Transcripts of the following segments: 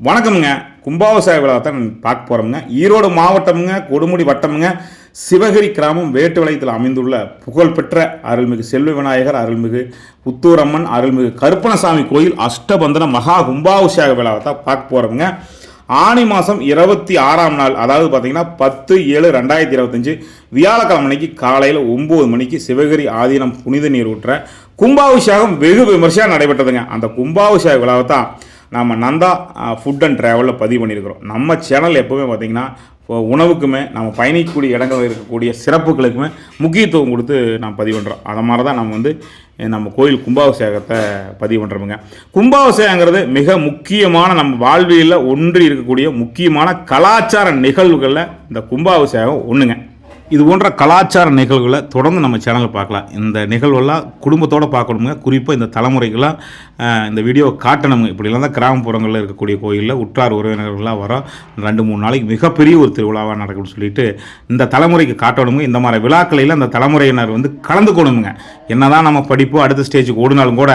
வணக்கமுங்க. கும்பாபிஷேக விழாவை தான் பார்க்க போகிறோமுங்க. ஈரோடு மாவட்டமுங்க, கொடுமுடி வட்டமுங்க, சிவகிரி கிராமம் வேட்டுவளையத்தில் அமைந்துள்ள புகழ்பெற்ற அருள்மிகு செல்வ விநாயகர், அருள்மிகு புத்தூரம்மன், அருள்மிகு கருப்பணசாமி கோயில் அஷ்டபந்தன மகா கும்பாபிஷேக விழாவை தான் பார்க்க போகிறோமுங்க. ஆனி மாதம் 26ஆம் நாள், அதாவது பார்த்தீங்கன்னா 10/7/2025 வியாழக்கிழமை அன்னைக்கு காலையில் 9 மணிக்கு சிவகிரி ஆதீனம் புனித நீர் ஊற்ற கும்பாபிஷேகம் வெகு விமர்சையாக நடைபெற்றதுங்க. அந்த கும்பாபிஷேக விழாவை தான் நம்ம நந்தா ஃபுட் அண்ட் ட்ராவலில் பதிவு பண்ணியிருக்கிறோம். நம்ம சேனல் எப்போவுமே பார்த்திங்கன்னா உணவுக்குமே, நம்ம பயணிக்கக்கூடிய இடங்களில் இருக்கக்கூடிய சிறப்புகளுக்குமே முக்கியத்துவம் கொடுத்து நாம் பதிவு பண்ணுறோம். அதை மாதிரி தான் நம்ம கோயில் கும்பாபிஷேகத்தை பதிவு பண்ணுறோமுங்க. கும்பாபிஷேகங்கிறது மிக முக்கியமான நம்ம வாழ்வியலில் ஒன்றி இருக்கக்கூடிய முக்கியமான கலாச்சார நிகழ்வுகளில் இந்த கும்பாபிஷேகம் ஒன்றுங்க. இது போன்ற கலாச்சார நிகழ்வுகளை தொடர்ந்து நம்ம சேனலில் பார்க்கலாம். இந்த நிகழ்வெல்லாம் குடும்பத்தோடு பார்க்கணுங்க. குறிப்பாக இந்த தலைமுறைகள்லாம் இந்த வீடியோ காட்டணுங்க. இப்படிலாம் தான் கிராமப்புறங்களில் இருக்கக்கூடிய கோயிலில் உற்றார் உறவினர்கள்லாம் வர 2-3 நாளைக்கு மிகப்பெரிய ஒரு திருவிழாவாக நடக்கும்னு சொல்லிட்டு இந்த தலைமுறைக்கு காட்டணுங்க. இந்த மாதிரி விழாக்களில் அந்த தலைமுறையினர் கலந்துக்கணுங்க. என்னதான் நம்ம படிப்போ அடுத்த ஸ்டேஜுக்கு ஓடினாலும் கூட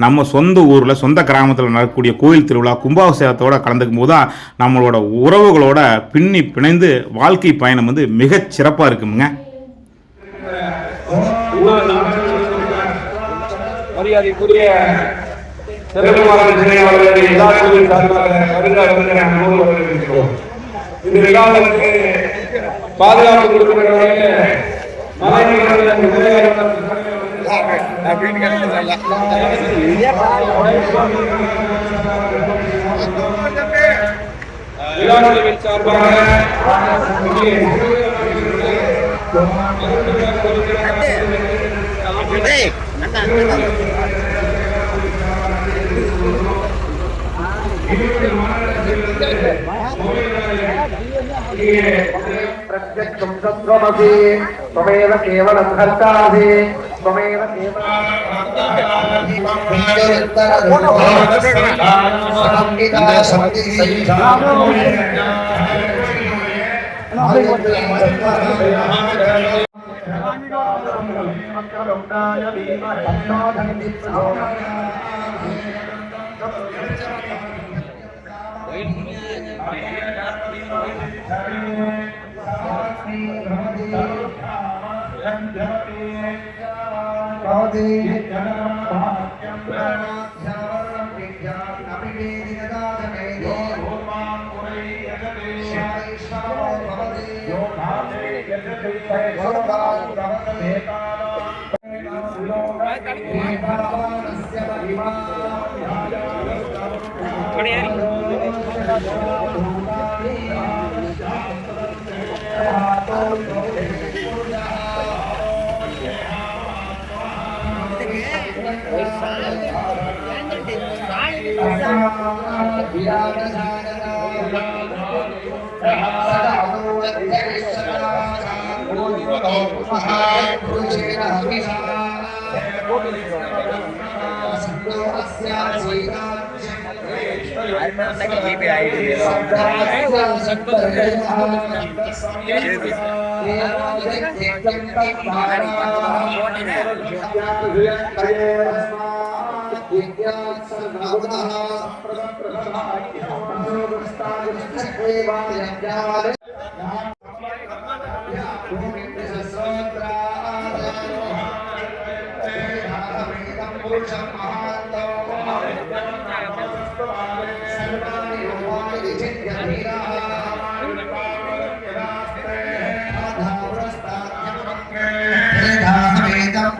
நம்ம சொந்த ஊரில் சொந்த கிராமத்தில் நடக்கக்கூடிய கோயில் திருவிழா கும்பாபிஷேகத்தோடு கலந்துக்கும் போது தான் நம்மளோட உறவுகளோட பின்னி பிணைந்து வாழ்க்கை பயணம் மிகச் சிறப்பாக இருக்குங்க. மரியாதைக்குரிய பாதுகாப்பு கொடுக்கிறவர்களுக்கு प्रत्यक्षं तत्त्वमसि त्वमेव केवलं कर्तासि त्वमेव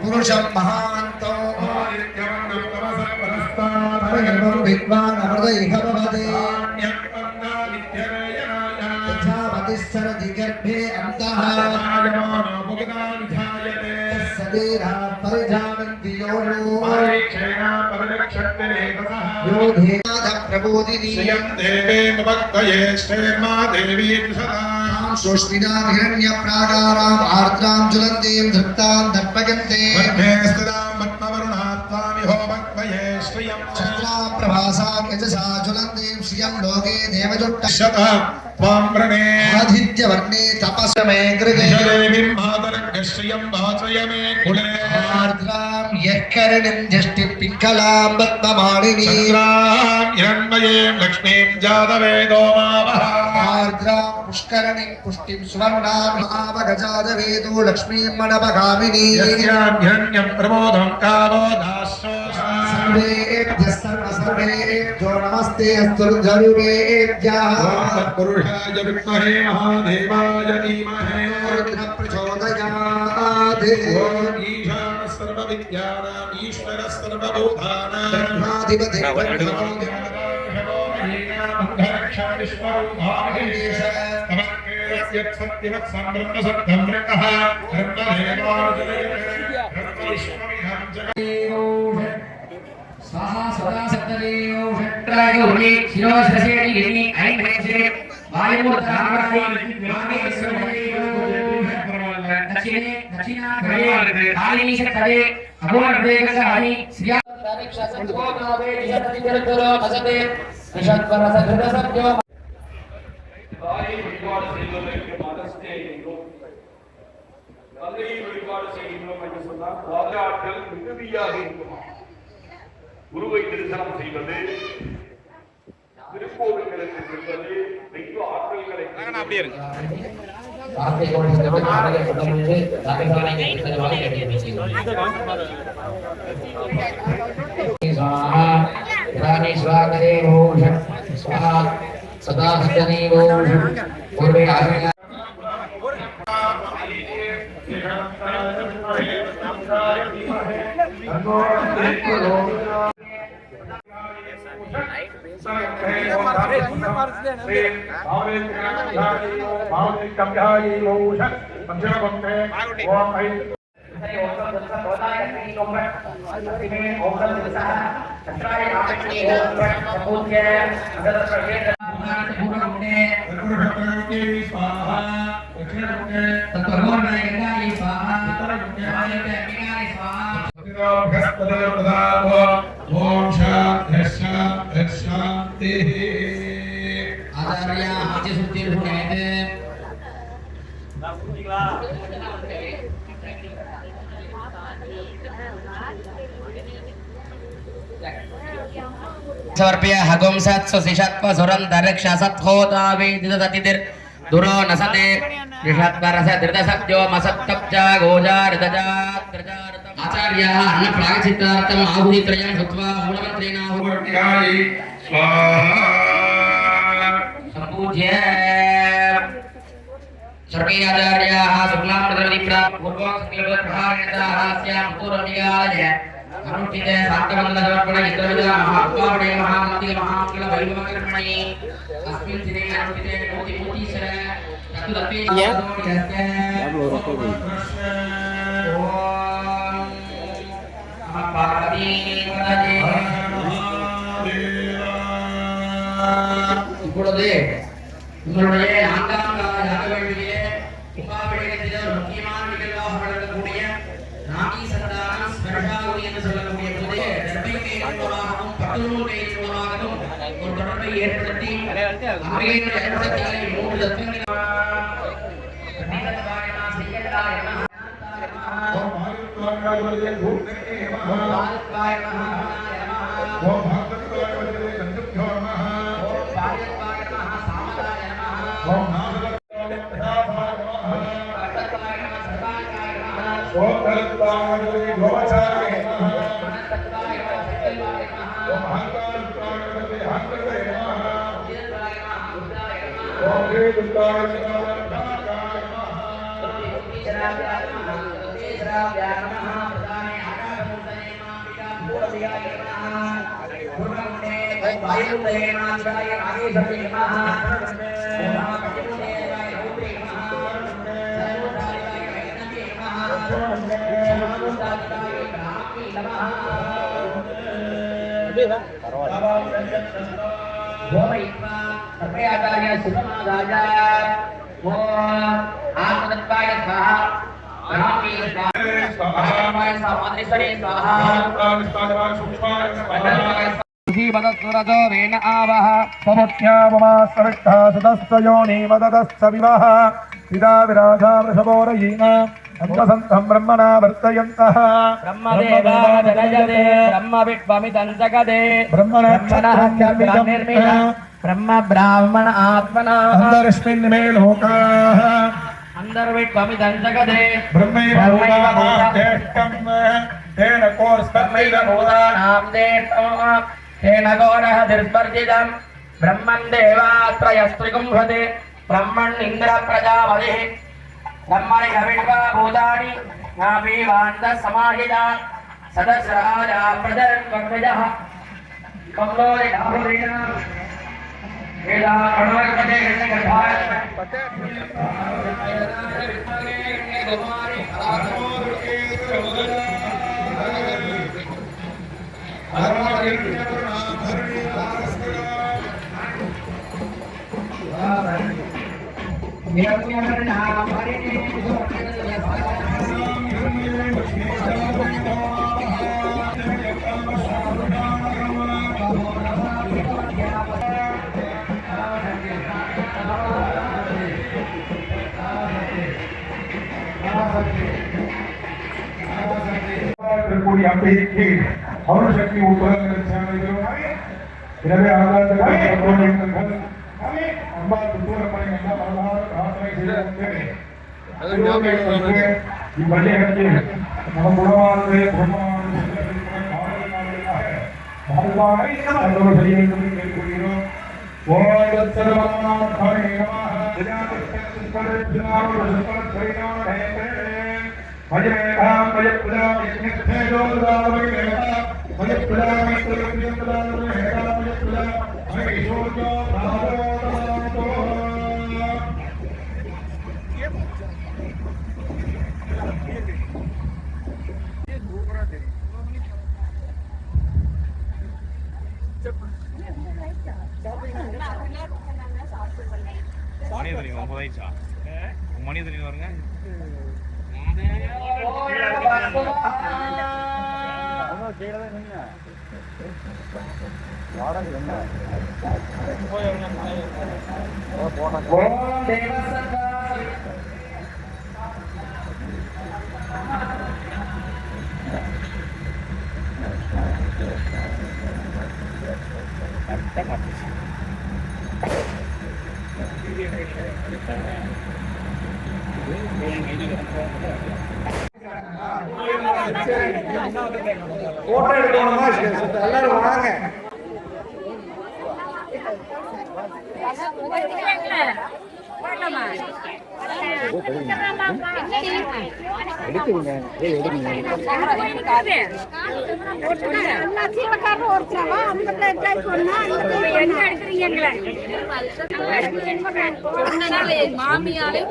पुरुषं महान्तो विद्वान् अमृतैः भवति यथावतिश्चरति गर्भे अन्तः सदीरा परिजानन्ति यो धेनाथ प्रबोधिनी देवेन्द्रभक्तये श्रेर्मा देवी सुष्मिनां हिरण्यप्राकारां आर्द्रां ज्वलन्तीं धृप्तां दर्पयन्ते स्थितां पद्मवरुणात्मामिहो भक्तये श्रियं चन्द्रां प्रभासां यजसा ज्वलन्तीं श्रियं लोके देवजुट्टशतः त्वां प्रणेमि आदित्यवर्णे तपस्मे गृहे देवीं मातरङ्गश्रियं वाचय मे कुले आर्द्रां यःकरणिं जष्टिपिङ्गलां पद्ममालिनी चन्द्रां हिरण्मयीं लक्ष्मीं जातवेदो मावः आर्द्रां पुष्करणिं पुष्टिं सुवर्णां मावगजातवेदो लक्ष्मीं मनपगामिनी यस्यां हिरण्यं प्रबोधं कावो दास्यो सर्वेभ्यः सर्वेभ्यो नमस्ते अस्तुर्जरुरेभ्यः तत्पुरुषाय विद्महे महादेवाय धीमहि प्रचोदयात् ॐ ईशानः सर्वविद्यानाम् ईश्वरः सर्वभूतानाम् स्वाहा सदा सप्तदेव षट्रायोनि शिरोश्रसेनि गिनि ऐन्द्रेशे वायुर्धावराणि दक्षिणे दक्षिणाग्रे कालिनी शतरे अभोर्वेगसानि श्रिया तारिक्षसंभोगावे निषद्विरतरो असते निषद्वरसकृतसत्यो தாயை வழிபாடு செய்வதற்கு மனசே என்றும் தந்தையை வழிபாடு செய்கின்றோம் என்று சொன்னால் பாதுகாத்தல் மிகுதியாக இருக்குமா குருவை தரிசனம் செய்வது திருக்கோவில்களுக்கு செல்வது தெய்வ ஆற்றல்களை அப்படியே இருக்கு வார்த்தை கோடிக்கு நாடக தொடர்ந்து தகவலை தெரிவித்ததாக स्वाहा रानी स्वागते ओम स्वाहा सदा सजनी ओम पूर्वे आगमन समर्प्य हगुं सत्सु सिषत्व सुरन्तरिक्षसत्होतावेदिदतिर् दुरो नसते निषत्वरस धृतसत्यो मसत्तप्चा गोजारितजात्रजारतम् आचार्याः अन्नप्रायश्चित्तार्थम् आहुतित्रयं कृत्वा मूलमन्त्रेणाहुति सम्पूज्य सर्वे आचार्याः शुक्लामृतविप्रापूर्वोक्तप्रहारेताः स्यां पूर्वनिगाय अनुष्ठिते शान्तवन्दनसमर्पण इन्द्रविदा महात्मावडे महामन्दिर महामङ्गल वैभवकर्मणि अस्मिन् दिने अनुष्ठिते कोटिकोटीश्वर चतुरपि இப்பொழுது உங்களுடைய நான்காம் கால யாகவேள்வியிலே உபாவிடயத்திலே ஒரு முக்கியமான நிகழ்வாக வழங்கக்கூடிய ராணி சந்தானம் ஸ்பர்ஷாகுதி என்று சொல்லக்கூடிய போதே தர்மீகை மூலமாகவும் பட்டுநூலை மூலமாகவும் ஒரு தொடர்பை ஏற்படுத்தி அவையினுடைய அனுபவத்திலே மூன்று தத்துவங்களை जीवदसुरजो वेन आवः समुख्याममास्तविष्ठा सुतस्तयोनीमदतस्तविवः पिता विराजा वृषभोरयीन अन्तसन्तं ब्रह्मणा वर्तयन्तः ब्रह्मदेवा जनयते ब्रह्मविद्वमिदं जगदे ब्रह्मणः निर्मितं ब्रह्म ब्राह्मण आत्मना अन्तरस्मिन् मे लोकाः अन्तर्विद्वमिदं जगदे ब्रह्मैवभूताज्येष्ठं तेन कोऽस्मद्वैतभूतानां देवं तेन घोरः दुर्वर्जितं ब्रह्मन् देवात्रयस्त्रिगुंहते ब्रह्मन् इन्द्र प्रजापतिः ब्रह्मणि हविष्वा भूतानि नापीवान्तः समाहिता सदस्राजा प्रजरन्वग्रजः कमलोरि डाहुरिणा वेदा कणवकपते गृह्णगर्भाय கூடிய அம்பிகைக்கு அருள் சக்தி உட்புறங்கள் எனவே ஆதாரங்கள் அம்பாள் புத்தூரப்பணி இவ்வழியகத்தில் நம் உணவானது கேட்கிறோம் மஜமேகாம் மஜப்புதாம் மஜப்புதாம் மணி தெரியும் 9 ஆயிடுச்சா மணி தெரியும் வருங்க போட்டோ எடுக்கணுமா எல்லாரும் வாங்க மாமியாலே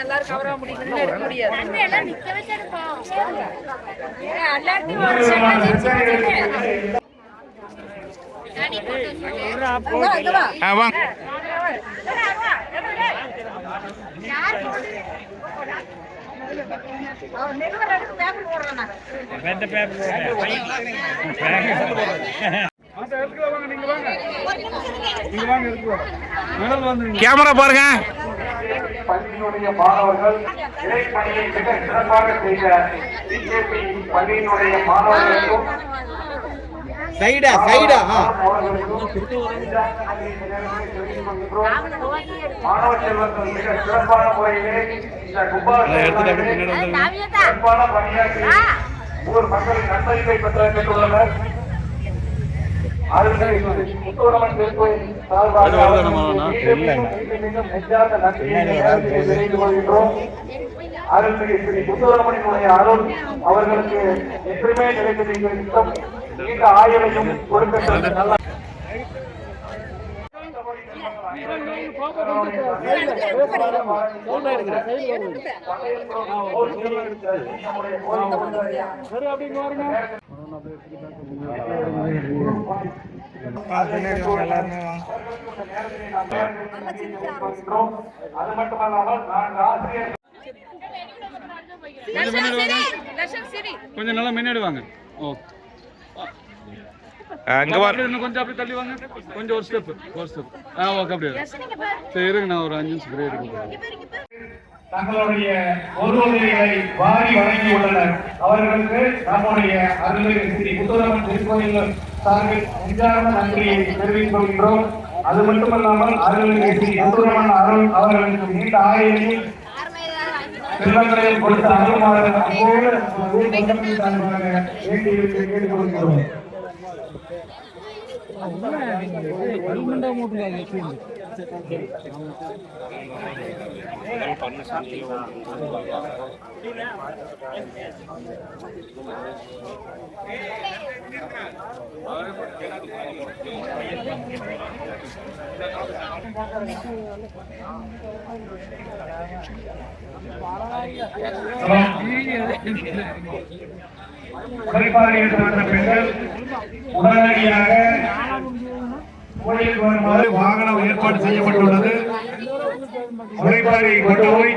எல்லாரும் கவர முடியும் எடுக்க முடியாது நிக்க வச்சிருப்போம் கேமரா பாருங்க. பள்ளியினுடைய மாணவர்கள் இறைப்பணியை மிக சிறப்பாக செய்த பிஜேபி பள்ளியினுடைய மாணவர்களுக்கும் மாணவ செல்வங்கள் மிக சிறப்பான முறையிலே இந்த சிறப்பான பணியாற்றி ஊர் மக்களின் நன்மதிப்பை பெற்றுள்ளனர். முத்தூரம்மன் திருக்கோயில் சார்பாக நெஞ்சார்ந்த நன்றியை தெரிவித்துக் கொள்கின்றோம். அருள்மிகு ஸ்ரீ முத்தூரம்மனினுடைய அருள் அவர்களுக்கு எப்பவுமே கிடைத்திருக்கும். நீண்ட ஆயுளையும் கொடுக்க நல்ல பின்னாடி வாங்க, எல்லாருமே வாங்க. அது மட்டுமல்லாமல் நான் ஆசிரியர் கொஞ்சம் நல்லா முன்னாடி வாங்க. ஓகே, அங்க வர இன்னும் கொஞ்சம் அப்படி தள்ளி வாங்க. கொஞ்சம் ஒரு ஸ்டெப். ஓகே, அப்படியே சரி இருங்க. நான் ஒரு 5 நிமிஷம் பிரேக் எடுக்கிறேன். தங்களுடைய பொருளுதவிகளை வாரி வழங்கியுள்ளனர். அவர்களுக்கு நம்முடைய அருள்மிகு ஸ்ரீ முத்துராமன் திருக்கோயில் சார்பில் நெஞ்சார்ந்த நன்றியை தெரிவித்துக் கொள்கின்றோம். அது மட்டுமல்லாமல் அருள்மிகு ஸ்ரீ முத்துராமன் அருள் அவர்களுக்கு நீண்ட ஆயுளையும் செல்வங்களையும் கொடுத்த அருள்மாறு கேட்டுக்கொள்கிறோம். குறிப்பாக பெண்கள் உடனடியாக கோயிலுக்கு வருமாறு வாகனம் ஏற்பாடு செய்யப்பட்டுள்ளது. உழைப்பாளியை கொண்டு போய்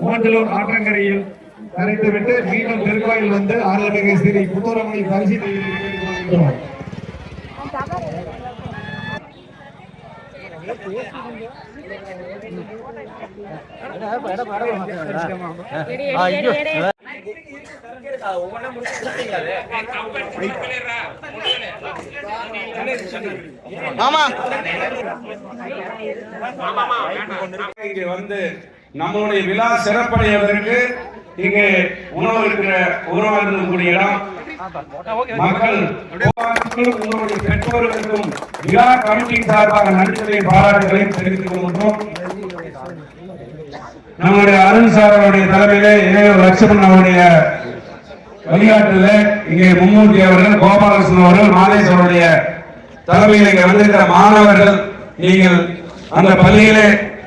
மூஞ்சலூர் ஆற்றங்கரையில் கரைத்துவிட்டு மீண்டும் திருக்கோயில் வந்து அருள்மிகு ஸ்ரீ முத்துராமனை பரிசீலனை கேட்டுக்கொள்கிறோம். இங்கே வந்து நம்மளுடைய விழா சிறப்படைவதற்கு இங்கே உணவு இருக்கிற உணவருந்தக்கூடிய இடம் மக்கள் உங்களுடைய பெற்றோர்களுக்கும் விழா கமிட்டி சார்பாக நன்றிகளை பாராட்டுகளையும் தெரிவித்துக் கொள்கின்றோம். நம்முடைய அருண் சார் அவருடைய தலைமையிலே லட்சுமணன் அவருடைய வழிகாட்டுல இங்கே மும்மூர்த்தி அவர்கள், கோபாலகிருஷ்ணன் அவர்கள், மாதேஸ்வருடைய தலைமையில் இங்கே வந்திருக்கிற மாணவர்கள், நீங்கள் அந்த பள்ளியிலே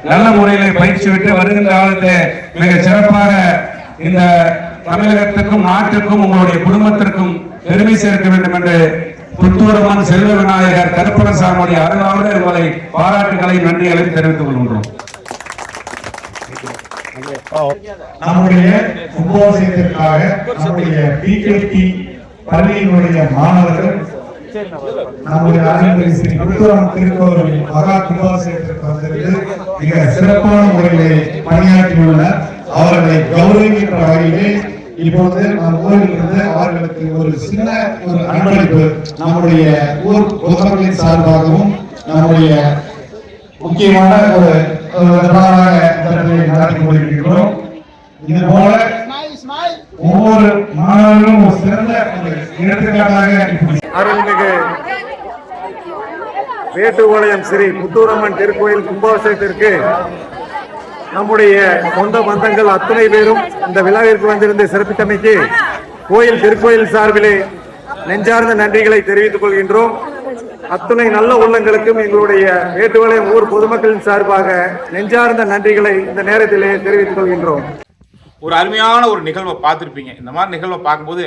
நல்ல முறையிலே பயிற்சி விட்டு வருகின்ற காலத்தை மிக சிறப்பாக இந்த தமிழகத்திற்கும் நாட்டிற்கும் உங்களுடைய குடும்பத்திற்கும் பெருமை சேர்க்க வேண்டும் என்று புத்தூரம்மன் செல்வ விநாயகர் கருப்பணசாமியுடைய அருளாளோடு உங்களை பாராட்டுகளையும் நன்றிகளையும் தெரிவித்துக் கொள்கின்றோம். நம்முடைய கும்பாபிஷேகத்திற்காக நம்முடைய பிகேடி பள்ளியினுடைய மாணவர்கள் நம்முடைய அருள்மிகு ஸ்ரீ முத்துராமன் திருக்கோவில் மகா கும்பாபிஷேகத்திற்கு வந்திருந்து மிக சிறப்பான முறையிலே பணியாற்றியுள்ளனர். அவர்களை கௌரவிக்கின்ற வகையிலே இப்போது நம் ஊரில் இருந்து அவர்களுக்கு ஒரு சின்ன ஒரு அன்பளிப்பு நம்முடைய ஊர் பொதுமக்களின் சார்பாகவும் நம்முடைய முக்கியமான ஒரு நடத்தி கொண்டிருக்கிறோம். இது போல ஒவ்வொரு மாணவர்களும் ஒரு சிறந்த எடுத்துக்காட்டாக அருள்மிகு வேட்டுப்பாளையம் ஸ்ரீ முத்துராமன் திருக்கோயில் கும்பாபிஷேகத்திற்கு நம்முடைய சொந்த பந்தங்கள் அத்தனை பேரும் இந்த விழாவிற்கு வந்திருந்து சிறப்பித்தமைக்கு கோயில் திருக்கோயில் சார்பிலே நெஞ்சார்ந்த நன்றிகளை தெரிவித்துக் கொள்கின்றோம். அத்துணை நல்ல உள்ளங்களுக்கும் எங்களுடைய வேட்டுப்பாளையம் ஊர் பொதுமக்களின் சார்பாக நெஞ்சார்ந்த நன்றிகளை இந்த நேரத்திலே தெரிவித்துக் கொள்கின்றோம். ஒரு அருமையான ஒரு நிகழ்வை பார்த்துருப்பீங்க. இந்த மாதிரி நிகழ்வை பார்க்கும்போது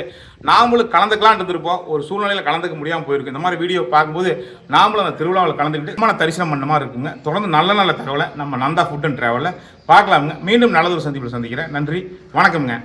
நாமளும் கலந்துக்கலான் இருந்திருப்போம். ஒரு சூழ்நிலையில் கலந்துக்க முடியாமல் போயிருக்கு. இந்த மாதிரி வீடியோ பார்க்கும்போது நாமளும் அந்த திருவிழாவில் கலந்துக்கிட்டு தரிசனம் பண்ண மாதிரி இருக்குங்க. தொடர்ந்து நல்ல நல்ல தகவலை நம்ம நந்தா ஃபுட் அண்ட் ட்ராவலில் பார்க்கலாமுங்க. மீண்டும் நல்லதொரு சந்திப்பில் சந்திக்கிறேன். நன்றி, வணக்கம்ங்க.